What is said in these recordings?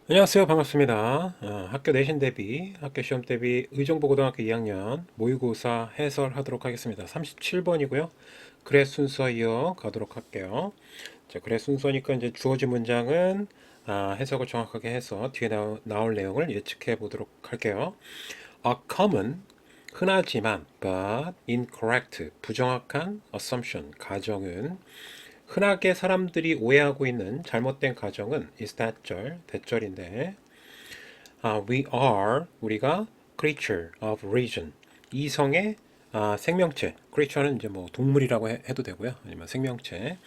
안녕하세요. 반갑습니다. 학교 내신 대비, 학교 시험 대비 의정부고등학교 2학년 모의고사 해설하도록 하겠습니다. 37번이고요. 글의 순서 이어 가도록 할게요. 자, 글의 순서니까 이제 주어진 문장은 해석을 정확하게 해서 뒤에 나올 내용을 예측해 보도록 할게요. A common, 흔하지만 but incorrect, 부정확한 assumption, 가정은 흔하게 사람들이 오해하고 있는 잘못된 가정은 is 대절인데 we are 우리가 creature of reason 이성의 생명체 creature는 이제 뭐 동물이라고 해도 되고요 아니면 생명체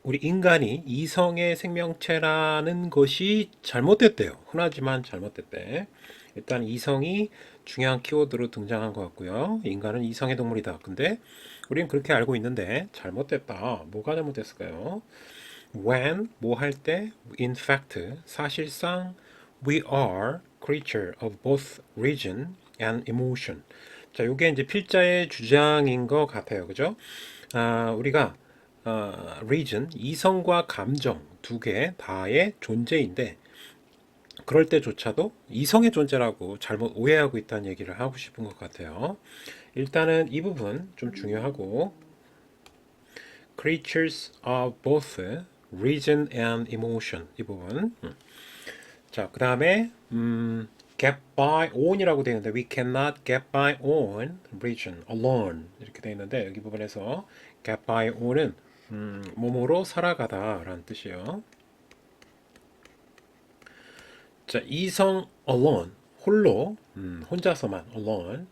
우리 인간이 이성의 생명체라는 것이 잘못됐대요. 흔하지만 잘못됐대. 일단 이성이 중요한 키워드로 등장한 것 같고요. 인간은 이성의 동물이다. 근데 우리는 그렇게 알고 있는데 잘못됐다. 뭐가 잘못됐을까요? When 뭐 할 때, in fact 사실상 we are creature of both reason and emotion. 자, 요게 이제 필자의 주장인 것 같아요. 그죠? 우리가 reason 이성과 감정 두 개 다의 존재인데 그럴 때조차도 이성의 존재라고 잘못 오해하고 있다는 얘기를 하고 싶은 것 같아요. 일단은 이 부분 좀 중요하고 creatures of both reason and emotion 이 부분. 자, 그 다음에 get by on이라고 되어 있는데 we cannot get by on reason alone 이렇게 되어 있는데 여기 부분에서 get by on은 몸으로 살아가다 라는 뜻이에요. 자, 이성 alone 홀로 혼자서만 alone.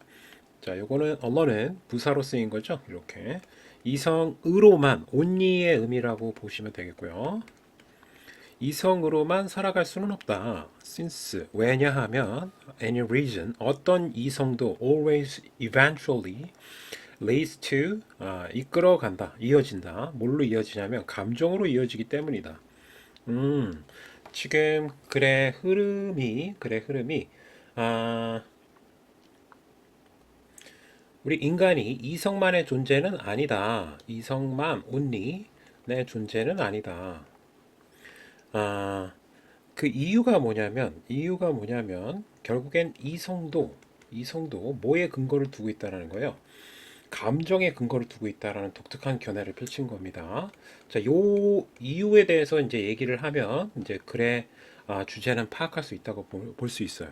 자, 요거는 alone은 부사로 쓰인 거죠. 이렇게 이성으로만 only의 의미라고 보시면 되겠고요. 이성으로만 살아갈 수는 없다. since 왜냐하면 any reason 어떤 이성도 always eventually leads to 이끌어간다, 이어진다. 뭘로 이어지냐면 감정으로 이어지기 때문이다. 지금 글의 흐름이 아, 우리 인간이 이성만의 존재는 아니다. 이성만 only의 존재는 아니다. 아, 그 이유가 뭐냐면 결국엔 이성도 뭐에 근거를 두고 있다라는 거예요. 감정에 근거를 두고 있다라는 독특한 견해를 펼친 겁니다. 자, 요 이유에 대해서 이제 얘기를 하면 이제 글의 주제는 파악할 수 있다고 볼 수 있어요.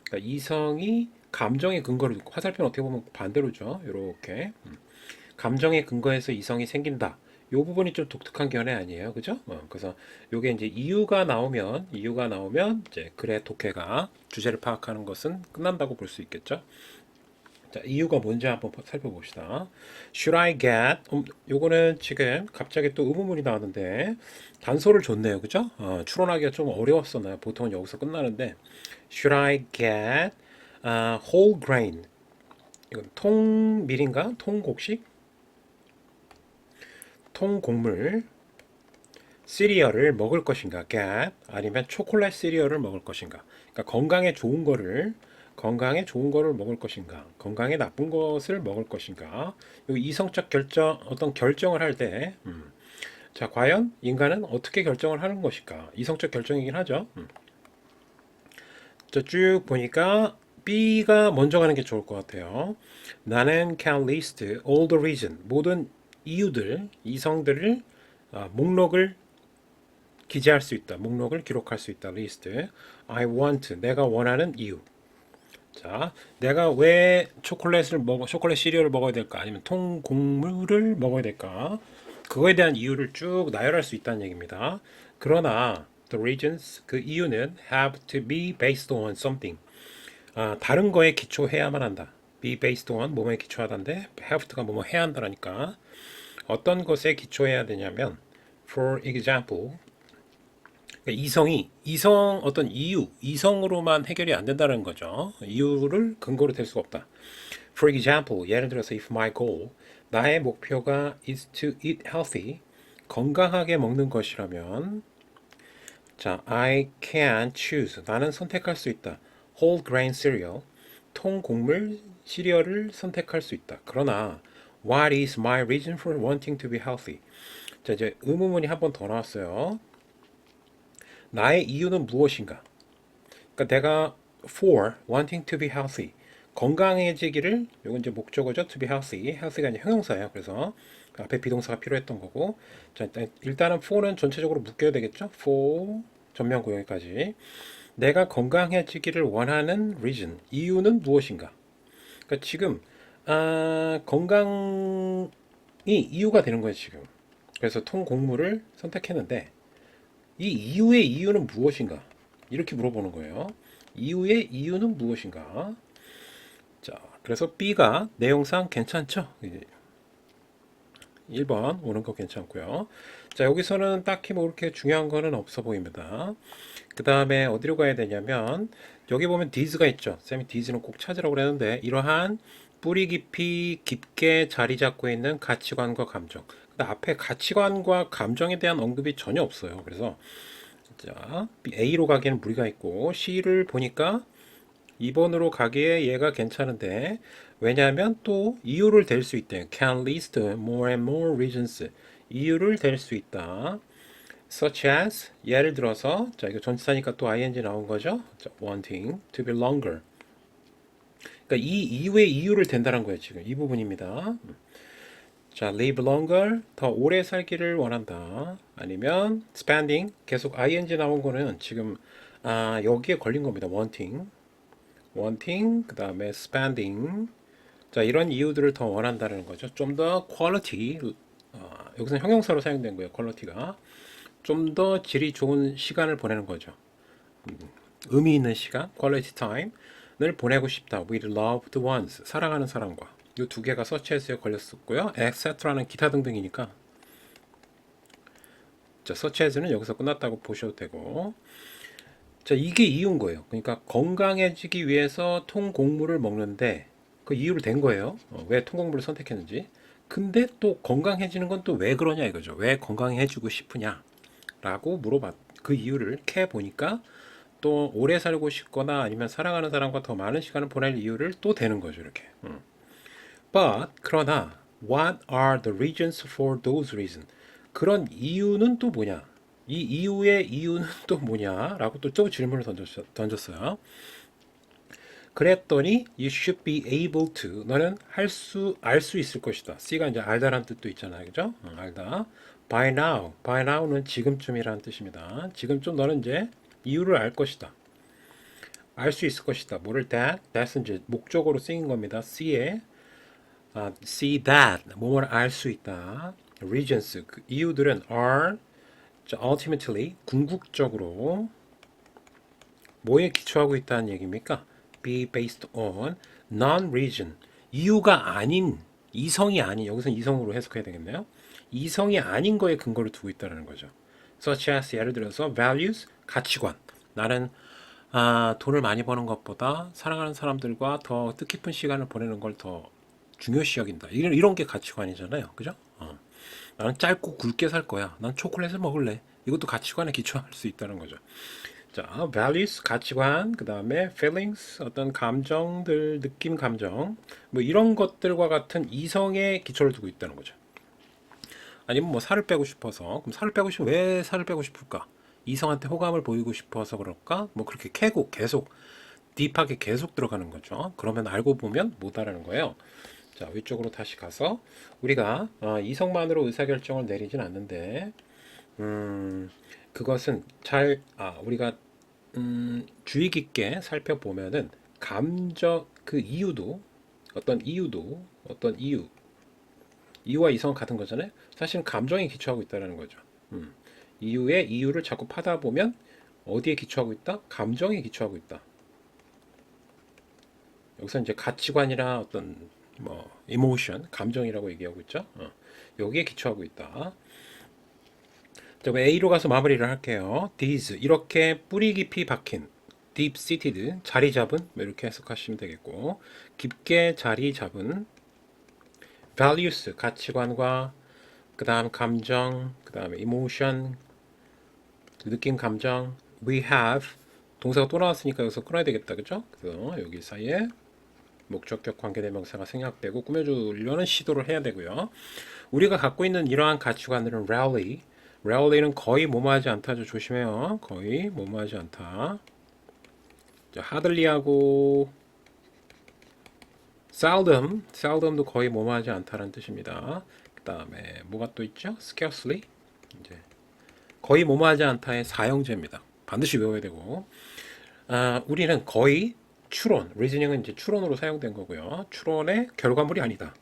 그러니까 이성이 감정의 근거를 두고 화살표는 어떻게 보면 반대로죠. 이렇게 감정의 근거에서 이성이 생긴다. 요 부분이 좀 독특한 견해 아니에요, 그죠? 그래서 요게 이제 이유가 나오면 이제 글의 독해가 주제를 파악하는 것은 끝난다고 볼 수 있겠죠. 자, 이유가 뭔지 한번 살펴봅시다. Should I get? 요거는 지금 갑자기 또 의문문이 나왔는데 단서를 줬네요, 그죠? 추론하기가 좀 어려웠었나요? 보통은 여기서 끝나는데 Should I get whole grain? 이건 통밀인가? 통곡식? 통곡물 시리얼을 먹을 것인가? get 아니면 초콜릿 시리얼을 먹을 것인가? 그러니까 건강에 좋은 거를 먹을 것인가? 건강에 나쁜 것을 먹을 것인가? 이 이성적 어떤 결정을 할 때, 자, 과연 인간은 어떻게 결정을 하는 것일까? 이성적 결정이긴 하죠. 자, 쭉 보니까 B가 먼저 가는 게 좋을 것 같아요. 나는 can list all the reason 모든 이유들, 이성들을 목록을 기재할 수 있다. 목록을 기록할 수 있다. 리스트. I want 내가 원하는 이유. 자, 내가 왜 초콜릿 시리얼을 먹어야 될까? 아니면 통곡물을 먹어야 될까? 그거에 대한 이유를 쭉 나열할 수 있다는 얘기입니다. 그러나 the reasons 그 이유는 have to be based on something. 다른 거에 기초해야만 한다. be based on 뭐뭐에 기초하다인데 have to가 뭐뭐 해야 한다라니까. 어떤 것에 기초해야 되냐면 for example 이성 어떤 이성으로만 해결이 안 된다는 거죠. 이유를 근거로 댈 수가 없다. For example, 예를 들어서 if my goal, 나의 목표가 is to eat healthy, 건강하게 먹는 것이라면, 자, I can choose, 나는 선택할 수 있다. Whole grain cereal, 통곡물 시리얼을 선택할 수 있다. 그러나, what is my reason for wanting to be healthy? 자, 이제 의문문이 한 번 더 나왔어요. 나의 이유는 무엇인가? 그러니까 내가 for wanting to be healthy 건강해지기를 이건 이제 목적어죠. to be healthy. healthy가 이제 형용사예요. 그래서 그 앞에 비동사가 필요했던 거고. 자, 일단은 for는 전체적으로 묶여야 되겠죠. for 전면 구형까지. 내가 건강해지기를 원하는 reason 이유는 무엇인가? 그러니까 지금 건강이 이유가 되는 거예요, 지금. 그래서 통곡물을 선택했는데 이 이유의 이유는 무엇인가? 이렇게 물어보는 거예요. 이유의 이유는 무엇인가? 자, 그래서 B가 내용상 괜찮죠? 1번 오는 거 괜찮고요. 자, 여기서는 딱히 뭐 그렇게 중요한 거는 없어 보입니다. 그 다음에 어디로 가야 되냐면 여기 보면 these가 있죠. 쌤이 these는 꼭 찾으라고 그랬는데 이러한 뿌리 깊이 깊게 자리 잡고 있는 가치관과 감정. 근데 앞에 가치관과 감정에 대한 언급이 전혀 없어요. 그래서 자, A로 가기에는 무리가 있고 C를 보니까 2번으로 가기에 얘가 괜찮은데 왜냐하면 또 이유를 댈 수 있대. Can list more and more reasons. 이유를 댈 수 있다. Such as 예를 들어서 자 이거 전치사니까 또 ing 나온 거죠. 자, wanting to be longer. 그러니까 이 이유의 이유를 댄다는 거예요. 지금 이 부분입니다. 자, live longer 더 오래 살기를 원한다. 아니면 spending 계속 ing 나온 거는 지금 여기에 걸린 겁니다. wanting 그 다음에 spending 자 이런 이유들을 더 원한다는 거죠. 좀 더 quality 여기서 형용사로 사용된 거예요. quality가 좀 더 질이 좋은 시간을 보내는 거죠. 의미 있는 시간 quality time을 보내고 싶다. with loved ones 사랑하는 사람과 이 두 개가 서치에서에 걸렸었고요. etcetera는 기타 등등이니까 자 서치에서는 여기서 끝났다고 보셔도 되고 자, 이게 이유인 거예요. 그러니까 건강해지기 위해서 통곡물을 먹는데 그 이유를 댄 거예요. 왜 통곡물을 선택했는지. 근데 또 건강해지는 건 또 왜 그러냐 이거죠. 왜 건강해지고 싶으냐? 라고 물어봤. 그 이유를 캐 보니까 또 오래 살고 싶거나 아니면 사랑하는 사람과 더 많은 시간을 보낼 이유를 또 대는 거죠. 이렇게. But 그러나 what are the reasons for those reasons? 그런 이유는 또 뭐냐? 이 이유의 이유는 또 뭐냐? 라고 또 질문을 던졌어요. 그랬더니 you should be able to 너는 알 수 있을 것이다. C가 이제 알다라는 뜻도 있잖아요. 그죠? 알다. by now는 지금쯤이라는 뜻입니다. 지금쯤 너는 이제 이유를 알 것이다. 알 수 있을 것이다. 뭐를 that은 이제 목적으로 쓰인 겁니다. C에 see that 뭐뭐를 알 수 있다. reasons 그 이유들은 are ultimately 궁극적으로 뭐에 기초하고 있다는 얘기입니까? be based on non-reason 이유가 아닌 이성이 아닌 여기서는 이성으로 해석해야 되겠네요. 이성이 아닌 거에 근거를 두고 있다는 거죠. such as 예를 들어서 values 가치관 나는 돈을 많이 버는 것보다 사랑하는 사람들과 더 뜻깊은 시간을 보내는 걸 더 중요시 여긴다. 이런 게 가치관이잖아요. 그죠? 나는 짧고 굵게 살 거야. 난 초콜릿을 먹을래. 이것도 가치관에 기초할 수 있다는 거죠. 자, values, 가치관, 그 다음에 feelings, 어떤 감정들, 느낌, 감정, 뭐 이런 것들과 같은 이성에 기초를 두고 있다는 거죠. 아니면 뭐 살을 빼고 싶어서, 그럼 살을 빼고 싶으면 왜 살을 빼고 싶을까? 이성한테 호감을 보이고 싶어서 그럴까? 뭐 그렇게 캐고 계속 딥하게 계속 들어가는 거죠. 그러면 알고 보면 못하라는 거예요. 자, 위쪽으로 다시 가서 우리가 이성만으로 의사결정을 내리진 않는데 그것은 우리가 주의 깊게 살펴보면은 감정 그 어떤 이유와 이성은 같은 거잖아요. 사실은 감정에 기초하고 있다는 거죠. 이유의 이유를 자꾸 파다 보면 어디에 기초하고 있다? 감정에 기초하고 있다. 여기서 이제 가치관이나 어떤 뭐 이모션, 감정이라고 얘기하고 있죠. 여기에 기초하고 있다. 자, A로 가서 마무리를 할게요. These 이렇게 뿌리 깊이 박힌 deep-seated 자리 잡은 이렇게 해석하시면 되겠고 깊게 자리 잡은 values 가치관과 그 다음 감정, 그 다음에 emotion 느낌 감정 we have 동사가 또 나왔으니까 여기서 끊어야 되겠다 그죠? 그래서 여기 사이에 목적격 관계대명사가 생략되고 꾸며주려는 시도를 해야 되고요. 우리가 갖고 있는 이러한 가치관들은 rarely는 거의 뭐뭐하지 않다죠. 조심해요. 거의 뭐뭐하지 않다. 자, hardly하고 seldom도 거의 뭐뭐하지 않다는 뜻입니다. 그 다음에 뭐가 또 있죠? scarcely. 이제 거의 뭐뭐하지 않다의 사형제입니다. 반드시 외워야 되고. 우리는 거의 추론, reasoning은 이제 추론으로 사용된 거고요. 추론의 결과물이 아니다.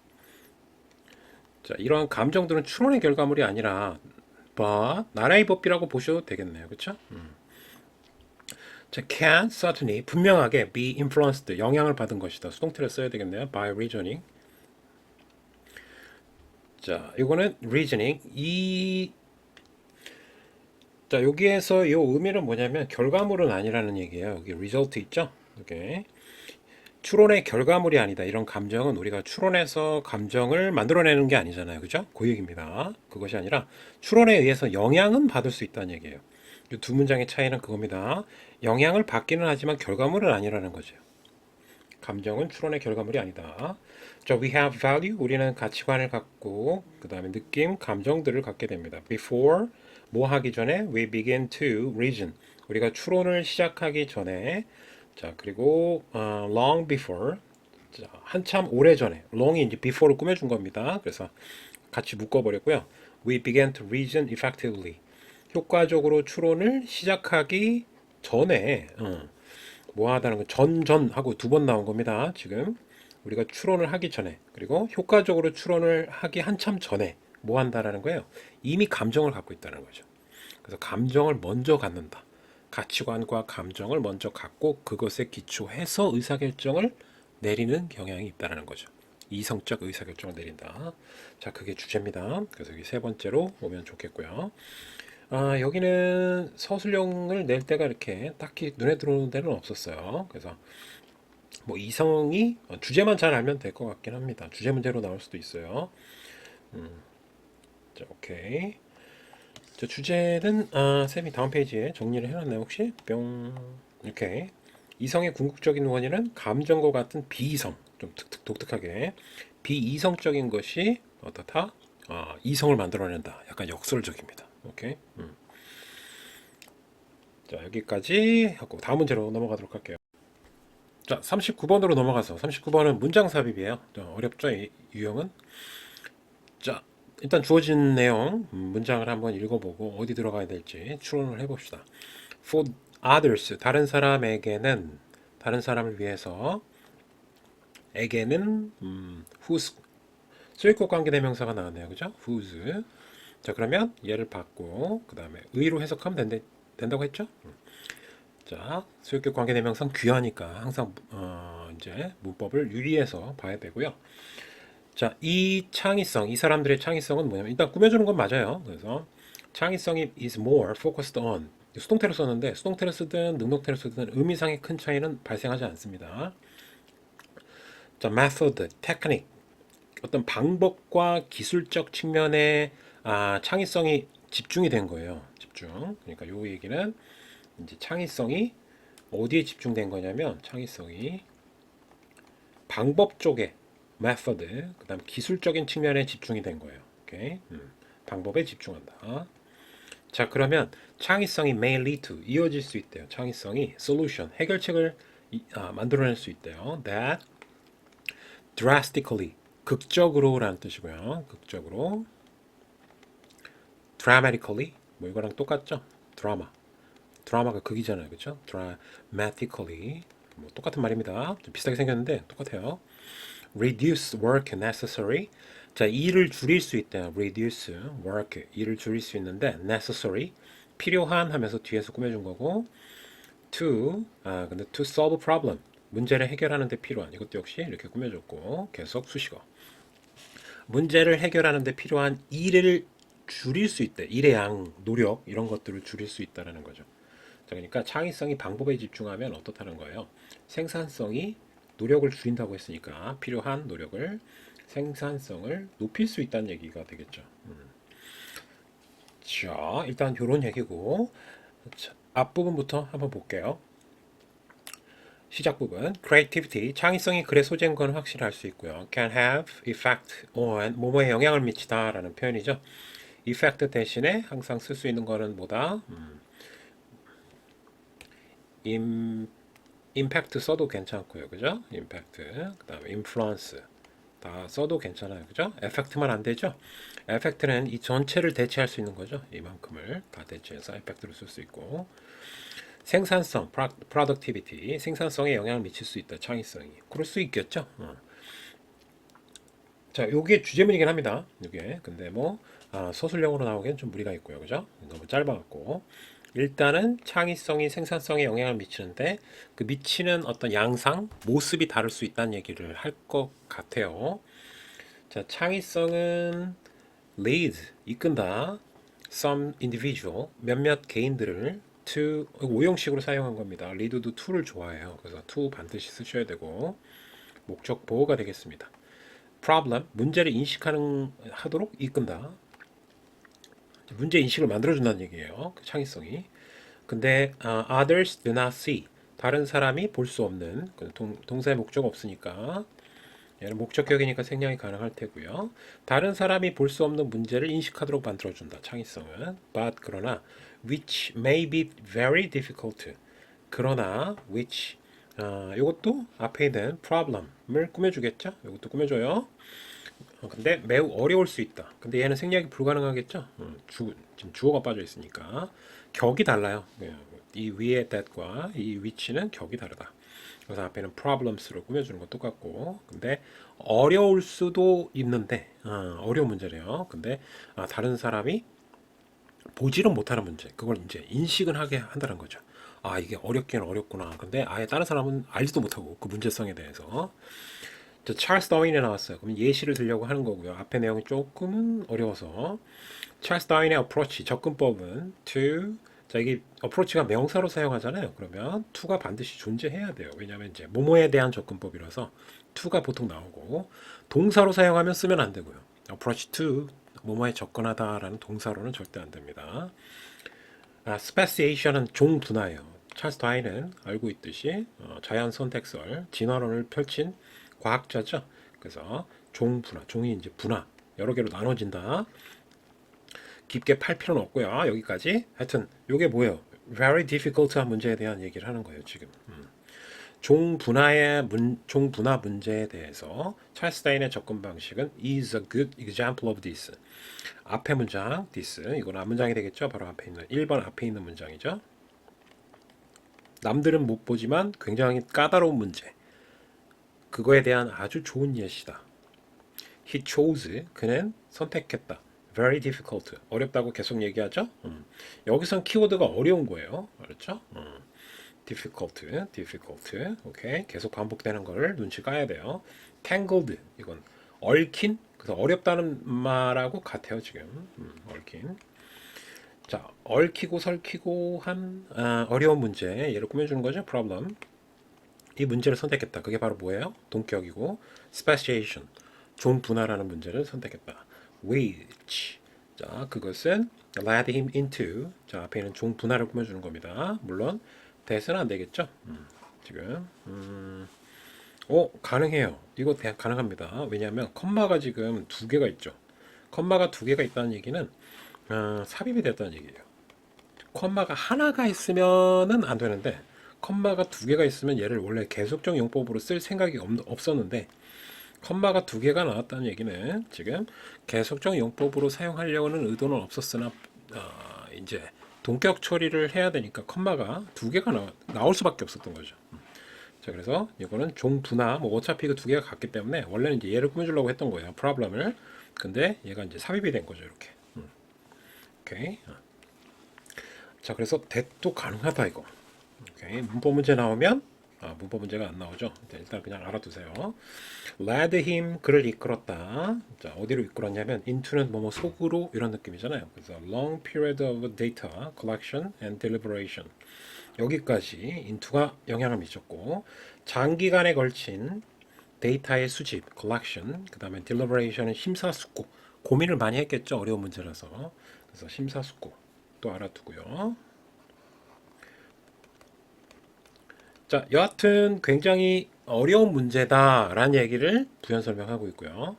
자, 이러한 감정들은 추론의 결과물이 아니라 나라의 법이라고 보셔도 되겠네요. 그렇죠? 자, can certainly 분명하게 be influenced 영향을 받은 것이다. 수동태를 써야 되겠네요. by reasoning. 자, 이거는 reasoning. 자, 여기에서 이 의미는 뭐냐면 결과물은 아니라는 얘기예요. 여기 result 있죠? 이게 추론의 결과물이 아니다. 이런 감정은 우리가 추론해서 감정을 만들어내는 게 아니잖아요. 그죠? 그 얘기입니다. 그것이 아니라 추론에 의해서 영향은 받을 수 있다는 얘기예요. 이 두 문장의 차이는 그겁니다. 영향을 받기는 하지만 결과물은 아니라는 거죠. 감정은 추론의 결과물이 아니다. 자, we have value. 우리는 가치관을 갖고 그 다음에 느낌, 감정들을 갖게 됩니다. Before 뭐 하기 전에 we begin to reason. 우리가 추론을 시작하기 전에 자, 그리고 long before 자, 한참 오래 전에 long이 이제 before를 꾸며준 겁니다. 그래서 같이 묶어버렸고요. We began to reason effectively. 효과적으로 추론을 시작하기 전에 뭐 하다는 거 전하고 두 번 나온 겁니다. 지금 우리가 추론을 하기 전에 그리고 효과적으로 추론을 하기 한참 전에 뭐 한다라는 거예요. 이미 감정을 갖고 있다는 거죠. 그래서 감정을 먼저 갖는다. 가치관과 감정을 먼저 갖고 그것에 기초해서 의사결정을 내리는 경향이 있다는 거죠. 이성적 의사결정을 내린다. 자, 그게 주제입니다. 그래서 여기 세 번째로 오면 좋겠고요. 여기는 서술형을 낼 때가 이렇게 딱히 눈에 들어오는 데는 없었어요. 그래서 뭐 이성이 주제만 잘 알면 될 것 같긴 합니다. 주제 문제로 나올 수도 있어요. 자, 오케이. 자, 주제는 쌤이 다음 페이지에 정리를 해놨나요 혹시? 뿅. 이렇게 이성의 궁극적인 원인은 감정과 같은 비이성, 좀 독특하게 비이성적인 것이 어떻다? 이성을 만들어낸다. 약간 역설적입니다. 오케이. 자, 여기까지 하고 다음 문제로 넘어가도록 할게요. 자, 39번으로 넘어가서 39번은 문장 삽입이에요. 어렵죠, 이 유형은? 자, 일단 주어진 내용 문장을 한번 읽어보고 어디 들어가야 될지 추론을 해봅시다. For others, 다른 사람에게는 다른 사람을 위해서 에게는 whose 소유격 관계대명사가 나왔네요. 그죠? whose. 자, 그러면 얘를 받고 그 다음에 의로 해석하면 된다고 했죠? 자, 소유격 관계대명사는 귀하니까 항상 이제 문법을 유리해서 봐야 되고요. 자, 이 창의성, 이 사람들의 창의성은 뭐냐면 일단 꾸며주는 건 맞아요. 그래서 창의성이 is more focused on 수동태로 썼는데 수동태로 쓰든 능동태로 쓰든 의미상의 큰 차이는 발생하지 않습니다. 자, method, technique 어떤 방법과 기술적 측면에 창의성이 집중이 된 거예요. 집중. 그러니까 요 얘기는 이제 창의성이 어디에 집중된 거냐면 창의성이 방법 쪽에 method, 그다음 기술적인 측면에 집중이 된 거예요. 오케이. 방법에 집중한다. 자, 그러면 창의성이 may lead to 이어질 수 있대요. 창의성이 solution 해결책을 만들어낼 수 있대요. That drastically 극적으로라는 뜻이고요. 극적으로 dramatically 뭐 이거랑 똑같죠? 드라마가 극이잖아요. 그렇죠? dramatically 뭐 똑같은 말입니다. 좀 비슷하게 생겼는데 똑같아요. reduce work necessary. 자, 일을 줄일 수 있대요. reduce work 일을 줄일 수 있는데 necessary 필요한 하면서 뒤에서 꾸며준 거고 근데 to solve problem 문제를 해결하는 데 필요한 이것도 역시 이렇게 꾸며줬고 계속 수식어 문제를 해결하는 데 필요한 일을 줄일 수 있대. 일의 양, 노력 이런 것들을 줄일 수 있다라는 거죠. 자, 그러니까 창의성이 방법에 집중하면 어떻다는 거예요? 생산성이 노력을 줄인다고 했으니까 필요한 노력을 생산성을 높일 수 있다는 얘기가 되겠죠. 자, 일단 이런 얘기고 자, 앞부분부터 한번 볼게요. 시작 부분 creativity 창의성이 글의 소재인 건 확실할 수 있고요. can have effect on 뭐뭐에 영향을 미치다라는 표현이죠. effect 대신에 항상 쓸 수 있는 거는 뭐다? 임, 임팩트 써도 괜찮고요. 그죠? 임팩트. 그 다음에 인플루언스. 다 써도 괜찮아요. 그죠? 에펙트만 안 되죠? 에펙트는 이 전체를 대체할 수 있는 거죠. 이만큼을 다 대체해서 에펙트로 쓸 수 있고. 생산성, productivity, 생산성에 영향을 미칠 수 있다. 창의성이. 그럴 수 있겠죠. 자, 요게 주제문이긴 합니다. 요게. 근데 뭐, 서술형으로 나오기엔 좀 무리가 있고요. 그죠? 너무 짧아갖고. 일단은 창의성이 생산성에 영향을 미치는데, 그 미치는 어떤 양상, 모습이 다를 수 있다는 얘기를 할 것 같아요. 자, 창의성은 lead, 이끈다. some individual, 몇몇 개인들을 to, 오형식으로 사용한 겁니다. lead도 to를 좋아해요. 그래서 to 반드시 쓰셔야 되고, 목적 보호가 되겠습니다. problem, 문제를 인식하는 하도록 이끈다. 문제 인식을 만들어준다는 얘기예요. 그 창의성이. 근데 others do not see, 다른 사람이 볼 수 없는, 동사의 목적 없으니까 얘는 목적격이니까 생략이 가능할 테고요. 다른 사람이 볼 수 없는 문제를 인식하도록 만들어준다. 창의성은. but, 그러나 which may be very difficult, 그러나 which, 이것도 앞에 있는 problem을 꾸며주겠죠. 이것도 꾸며줘요. 근데 매우 어려울 수 있다. 근데 얘는 생략이 불가능하겠죠. 지금 주어가 빠져 있으니까 격이 달라요. 이 위에 that과 이 which는 격이 다르다. 그래서 앞에는 problems로 꾸며주는 건 똑같고, 근데 어려울 수도 있는데 어려운 문제래요. 근데 다른 사람이 보지는 못하는 문제, 그걸 이제 인식은 하게 한다는 거죠. 이게 어렵긴 어렵구나. 근데 아예 다른 사람은 알지도 못하고 그 문제성에 대해서. 저 찰스 다윈에 나왔어요. 그럼 예시를 들려고 하는 거고요. 앞에 내용이 조금은 어려워서. 찰스 다윈의 어프로치, 접근법은 to, 자, 이게 어프로치가 명사로 사용하잖아요. 그러면 to가 반드시 존재해야 돼요. 왜냐하면 이제 뭐뭐에 대한 접근법이라서 to가 보통 나오고, 동사로 사용하면 쓰면 안 되고요. approach to, 뭐뭐에 접근하다라는 동사로는 절대 안 됩니다. speciation은 종분화예요. 찰스 다윈은 알고 있듯이 자연 선택설, 진화론을 펼친 과학자죠. 그래서 종분화, 종이 이제 분화, 여러 개로 나눠진다. 깊게 팔 필요는 없고요. 여기까지. 하여튼 이게 뭐예요? Very difficult한 문제에 대한 얘기를 하는 거예요. 지금. 종분화 문제에 대해서 찰스 다윈의 접근 방식은 is a good example of this. 앞에 문장 this, 이건 앞문장이 되겠죠. 바로 앞에 있는 1번 앞에 있는 문장이죠. 남들은 못 보지만 굉장히 까다로운 문제, 그거에 대한 아주 좋은 예시다. He chose, 그는 선택했다. Very difficult, 어렵다고 계속 얘기하죠. 여기선 키워드가 어려운 거예요. 그렇죠? difficult, difficult. 오케이. 계속 반복되는 걸 눈치 까야 돼요. tangled, 이건 얽힌, 그래서 어렵다는 말하고 같아요 지금. 얽힌. 자, 얽히고 설키고 한 어려운 문제, 얘를 꾸며주는 거죠. problem. 이 문제를 선택했다. 그게 바로 뭐예요? 동격이고, speciation, 존분화라는 문제를 선택했다. which, 자, 그것은 led him into, 자, 앞에 있는 존분화를 꾸며주는 겁니다. 물론 that은 안 되겠죠. 지금 가능해요. 이거 가능합니다. 왜냐하면 컴마가 지금 두 개가 있죠. 컴마가 두 개가 있다는 얘기는 삽입이 됐다는 얘기예요. 컴마가 하나가 있으면은 안 되는데, 컴마가 두 개가 있으면 얘를 원래 계속적 용법으로 쓸 생각이 없었는데, 컴마가 두 개가 나왔다는 얘기는 지금 계속적 용법으로 사용하려는 의도는 없었으나 이제 동격 처리를 해야 되니까 컴마가 두 개가 나올 수밖에 없었던 거죠. 자, 그래서 이거는 종분화, 뭐 어차피 그 두 개가 같기 때문에 원래는 이제 얘를 꾸며주려고 했던 거예요. 프로블럼을. 근데 얘가 이제 삽입이 된 거죠. 이렇게. 오케이. 자, 그래서 that도 가능하다 이거. 오케이. 문법 문제 나오면 문법 문제가 안 나오죠. 일단 그냥 알아두세요. led him, 그를 이끌었다. 자, 어디로 이끌었냐면 into는 뭐뭐 속으로, 이런 느낌이잖아요. 그래서 long period of data collection and deliberation, 여기까지 into가 영향을 미쳤고, 장기간에 걸친 데이터의 수집 collection, 그 다음에 deliberation은 심사숙고, 고민을 많이 했겠죠. 어려운 문제라서. 그래서 심사숙고 또 알아두고요. 자, 여하튼 굉장히 어려운 문제다라는 얘기를 부연 설명하고 있고요.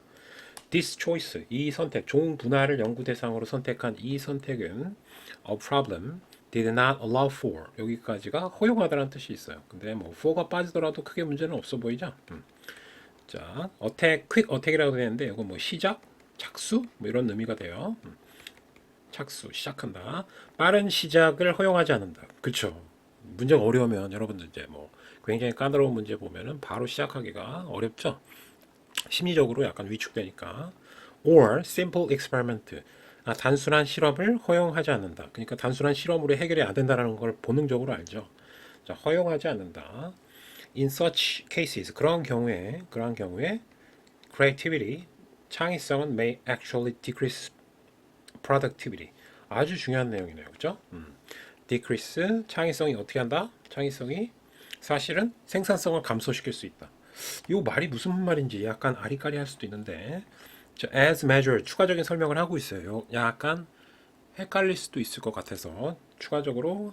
this choice, 이 선택, 종 분할을 연구 대상으로 선택한 이 선택은 a problem did not allow for. 여기까지가 허용하다는 뜻이 있어요. 근데 뭐 for가 빠지더라도 크게 문제는 없어 보이죠? 자, attack, quick attack이라고 되는데 이거 뭐 시작, 착수 뭐 이런 의미가 돼요. 착수, 시작한다. 빠른 시작을 허용하지 않는다. 그쵸? 문제가 어려우면 여러분들 이제 뭐 굉장히 까다로운 문제 보면은 바로 시작하기가 어렵죠? 심리적으로 약간 위축되니까. or simple experiment. 단순한 실험을 허용하지 않는다. 그러니까 단순한 실험으로 해결이 안 된다는 걸 본능적으로 알죠. 자, 허용하지 않는다. In such cases, 그러한 경우에 creativity, 창의성은 may actually decrease productivity. 아주 중요한 내용이네요. 그죠? decrease, 창의성이 어떻게 한다? 창의성이 사실은 생산성을 감소시킬 수 있다. 이 말이 무슨 말인지 약간 아리까리할 수도 있는데, as measure 추가적인 설명을 하고 있어요. 약간 헷갈릴 수도 있을 것 같아서 추가적으로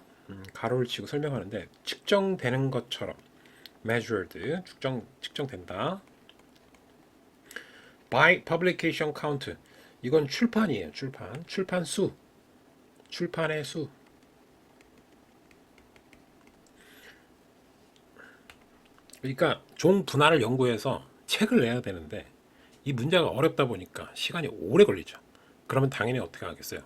가로를 치고 설명하는데, 측정되는 것처럼 measured 측정된다. by publication count, 이건 출판이에요. 출판 수, 출판의 수. 그러니까 종 분할을 연구해서 책을 내야 되는데 이 문제가 어렵다 보니까 시간이 오래 걸리죠. 그러면 당연히 어떻게 하겠어요?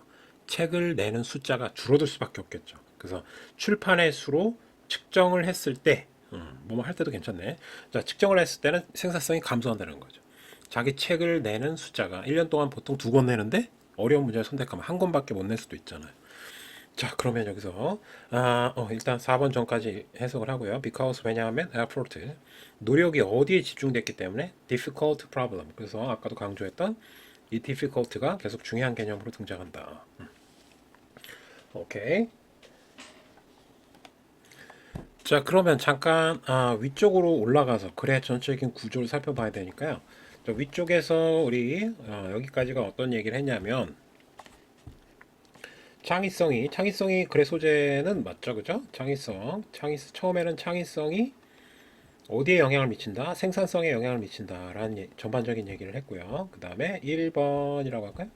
책을 내는 숫자가 줄어들 수밖에 없겠죠. 그래서 출판의 수로 측정을 했을 때, 뭐뭐 할 때도 괜찮네. 자, 측정을 했을 때는 생산성이 감소한다는 거죠. 자기 책을 내는 숫자가 1년 동안 보통 2권 내는데 어려운 문제를 선택하면 1권밖에 못 낼 수도 있잖아요. 자, 그러면 여기서 일단 4번 전까지 해석을 하고요. because 왜냐하면 effort 노력이 어디에 집중됐기 때문에 difficult problem. 그래서 아까도 강조했던 이 difficult가 계속 중요한 개념으로 등장한다. 오케이. 자, 그러면 잠깐 위쪽으로 올라가서 글의 전체적인 구조를 살펴봐야 되니까요. 자, 위쪽에서 우리 여기까지가 어떤 얘기를 했냐면 창의성이 글의 소재는 맞죠, 그죠? 처음에는 창의성이 어디에 영향을 미친다? 생산성에 영향을 미친다라는 전반적인 얘기를 했고요. 그 다음에 1번이라고 할까요?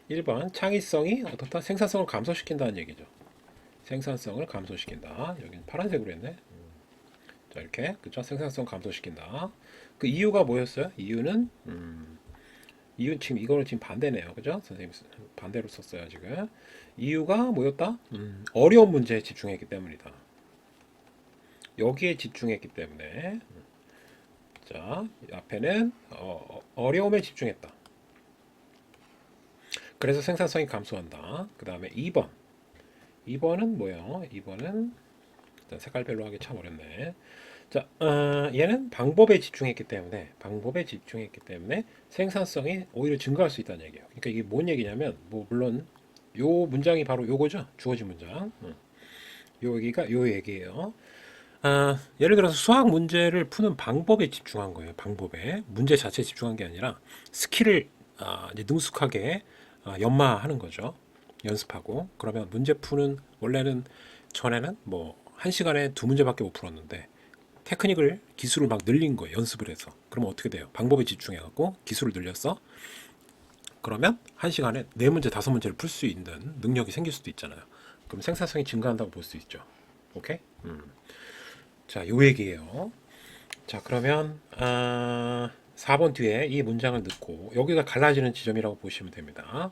1번 창의성이 어떻다? 생산성을 감소시킨다는 얘기죠. 생산성을 감소시킨다. 여기는 파란색으로 했네. 자, 이렇게 그죠? 생산성 감소시킨다. 그 이유가 뭐였어요? 이유 지금 이거는 지금 반대네요. 그죠? 선생님 반대로 썼어요, 지금. 이유가 뭐였다? 어려운 문제에 집중했기 때문이다. 여기에 집중했기 때문에. 자, 앞에는 어려움에 집중했다. 그래서 생산성이 감소한다. 그 다음에 2번. 2번은 뭐예요? 2번은 색깔별로 하기 참 어렵네. 자, 얘는 방법에 집중했기 때문에 생산성이 오히려 증가할 수 있다는 얘기예요. 그러니까 이게 뭔 얘기냐면, 뭐 물론 요 문장이 바로 요거죠. 주어진 문장. 여기가 요 얘기예요. 예를 들어서 수학 문제를 푸는 방법에 집중한 거예요. 방법에 문제 자체에 집중한 게 아니라 스킬을 이제 능숙하게 연마하는 거죠. 연습하고 그러면 문제 푸는 원래는 전에는 뭐 한 시간에 2문제밖에 못 풀었는데 테크닉을 기술을 막 늘린 거예요. 연습을 해서. 그러면 어떻게 돼요? 방법에 집중해갖고 기술을 늘렸어. 그러면 한 시간에 4문제, 5문제를 풀 수 있는 능력이 생길 수도 있잖아요. 그럼 생산성이 증가한다고 볼 수 있죠. 오케이? 자, 요 얘기예요. 자, 그러면 4번 뒤에 이 문장을 넣고 여기가 갈라지는 지점이라고 보시면 됩니다.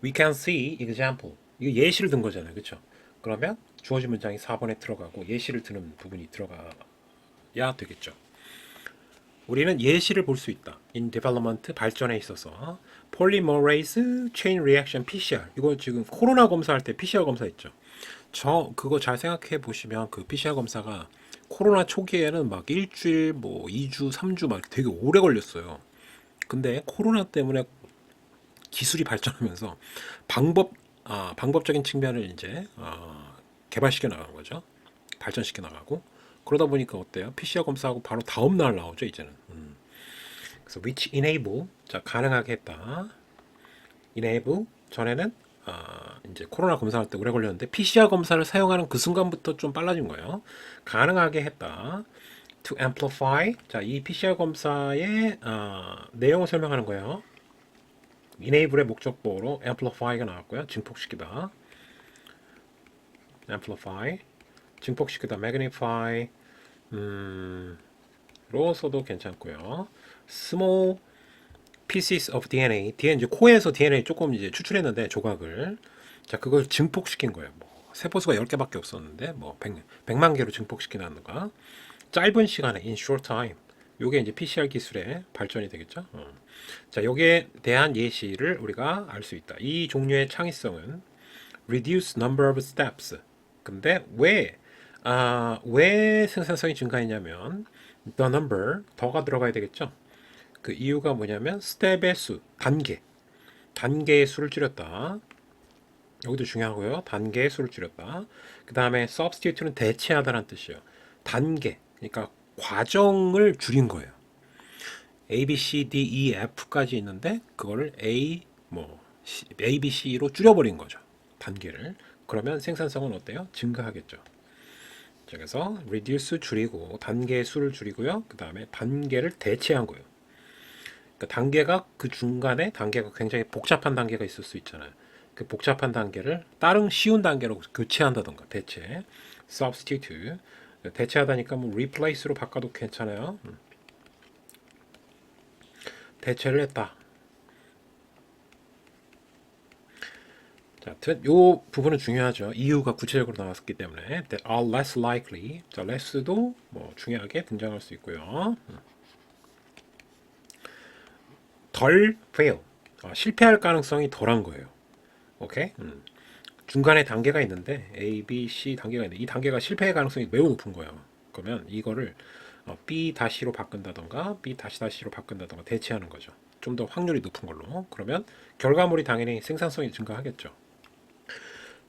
We can see example. 이거 예시를 든 거잖아요. 그렇죠? 그러면 주어진 문장이 4번에 들어가고 예시를 드는 부분이 들어가야 되겠죠. 우리는 예시를 볼 수 있다. In development, 발전에 있어서 polymerase chain reaction PCR. 이거 지금 코로나 검사할 때 PCR 검사 있죠. 그거 잘 생각해 보시면 그 PCR 검사가 코로나 초기에는 막 일주일, 뭐 2주, 3주 막 되게 오래 걸렸어요. 근데 코로나 때문에 기술이 발전하면서 방법적인 측면을 이제 개발시켜 나가는 거죠. 발전시켜 나가고 그러다 보니까 어때요? PCR 검사하고 바로 다음 날 나오죠, 이제는. 그래서 which enable, 자, 가능하게 했다. enable 전에는 이제 코로나 검사할 때 오래 걸렸는데 PCR 검사를 사용하는 그 순간부터 좀 빨라진 거예요. 가능하게 했다. to amplify. 자, 이 PCR 검사의 내용을 설명하는 거예요. enable의 목적보로 amplify가 나왔고요. 증폭시키다. amplify. 증폭시키다. magnify. 로 써도 괜찮고요. small pieces of DNA. 이제 코에서 DNA 조금 이제 추출했는데 조각을. 자, 그걸 증폭시킨 거예요. 뭐 세포수가 10개밖에 없었는데 뭐 100만 개로 증폭시키는가. 짧은 시간에 in short time. 요게 이제 PCR 기술의 발전이 되겠죠. 자, 여기에 대한 예시를 우리가 알 수 있다. 이 종류의 창의성은 reduce number of steps. 근데 왜 생산성이 증가했냐면 the number 더가 들어가야 되겠죠. 그 이유가 뭐냐면 스텝의 수, 단계의 수를 줄였다. 여기도 중요하고요. 단계의 수를 줄였다. 그 다음에 substitute는 대체하다라는 뜻이에요. 단계, 그러니까 과정을 줄인 거예요. A, B, C, D, E, F까지 있는데 그거를 A, B, C로 줄여버린 거죠. 단계를. 그러면 생산성은 어때요? 증가하겠죠. 자, 그래서 reduce 줄이고 단계의 수를 줄이고요. 그 다음에 단계를 대체한 거예요. 그러니까 단계가 그 중간에 단계가 굉장히 복잡한 단계가 있을 수 있잖아요. 그 복잡한 단계를 다른 쉬운 단계로 교체한다던가 대체, substitute. 대체하다니까 뭐 replace로 바꿔도 괜찮아요. 대체를 했다. 자, 요 부분은 중요하죠. 이유가 구체적으로 나왔기 때문에 that are less likely. 자, less도 뭐 중요하게 등장할 수 있고요. 덜 fail. 실패할 가능성이 덜한 거예요. 오케이? 중간에 단계가 있는데 A, B, C 단계가 있는데 이 단계가 실패할 가능성이 매우 높은 거예요. 그러면 이거를 B 다시로 바꾼다던가 B 다시로 바꾼다던가 대체하는 거죠. 좀 더 확률이 높은 걸로. 그러면 결과물이 당연히 생산성이 증가하겠죠.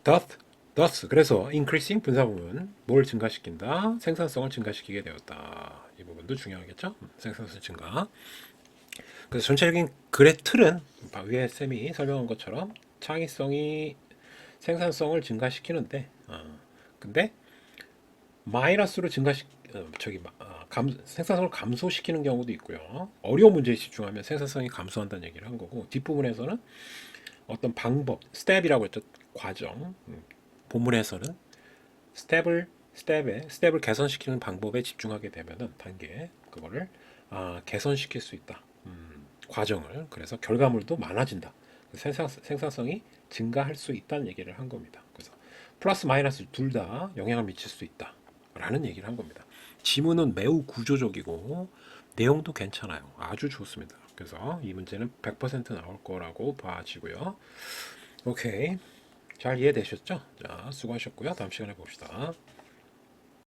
thus 그래서 increasing 분사부분 뭘 증가시킨다? 생산성을 증가시키게 되었다. 이 부분도 중요하겠죠. 생산성 증가. 그래서 전체적인 글의 틀은 위에 쌤이 설명한 것처럼 창의성이 생산성을 증가시키는데 근데 마이너스로 생산성을 감소시키는 경우도 있고요. 어려운 문제에 집중하면 생산성이 감소한다는 얘기를 한 거고 뒷부분에서는 어떤 방법, 스텝이라고 했죠. 과정. 본문에서는 스텝을 개선시키는 방법에 집중하게 되면은 단계 그거를 개선시킬 수 있다. 과정을. 그래서 결과물도 많아진다. 생산성이 증가할 수 있다는 얘기를 한 겁니다. 그래서 플러스 마이너스 둘 다 영향을 미칠 수 있다라는 얘기를 한 겁니다. 지문은 매우 구조적이고 내용도 괜찮아요. 아주 좋습니다. 그래서 이 문제는 100% 나올 거라고 봐지고요. 오케이. 잘 이해되셨죠? 자, 수고하셨고요. 다음 시간에 봅시다.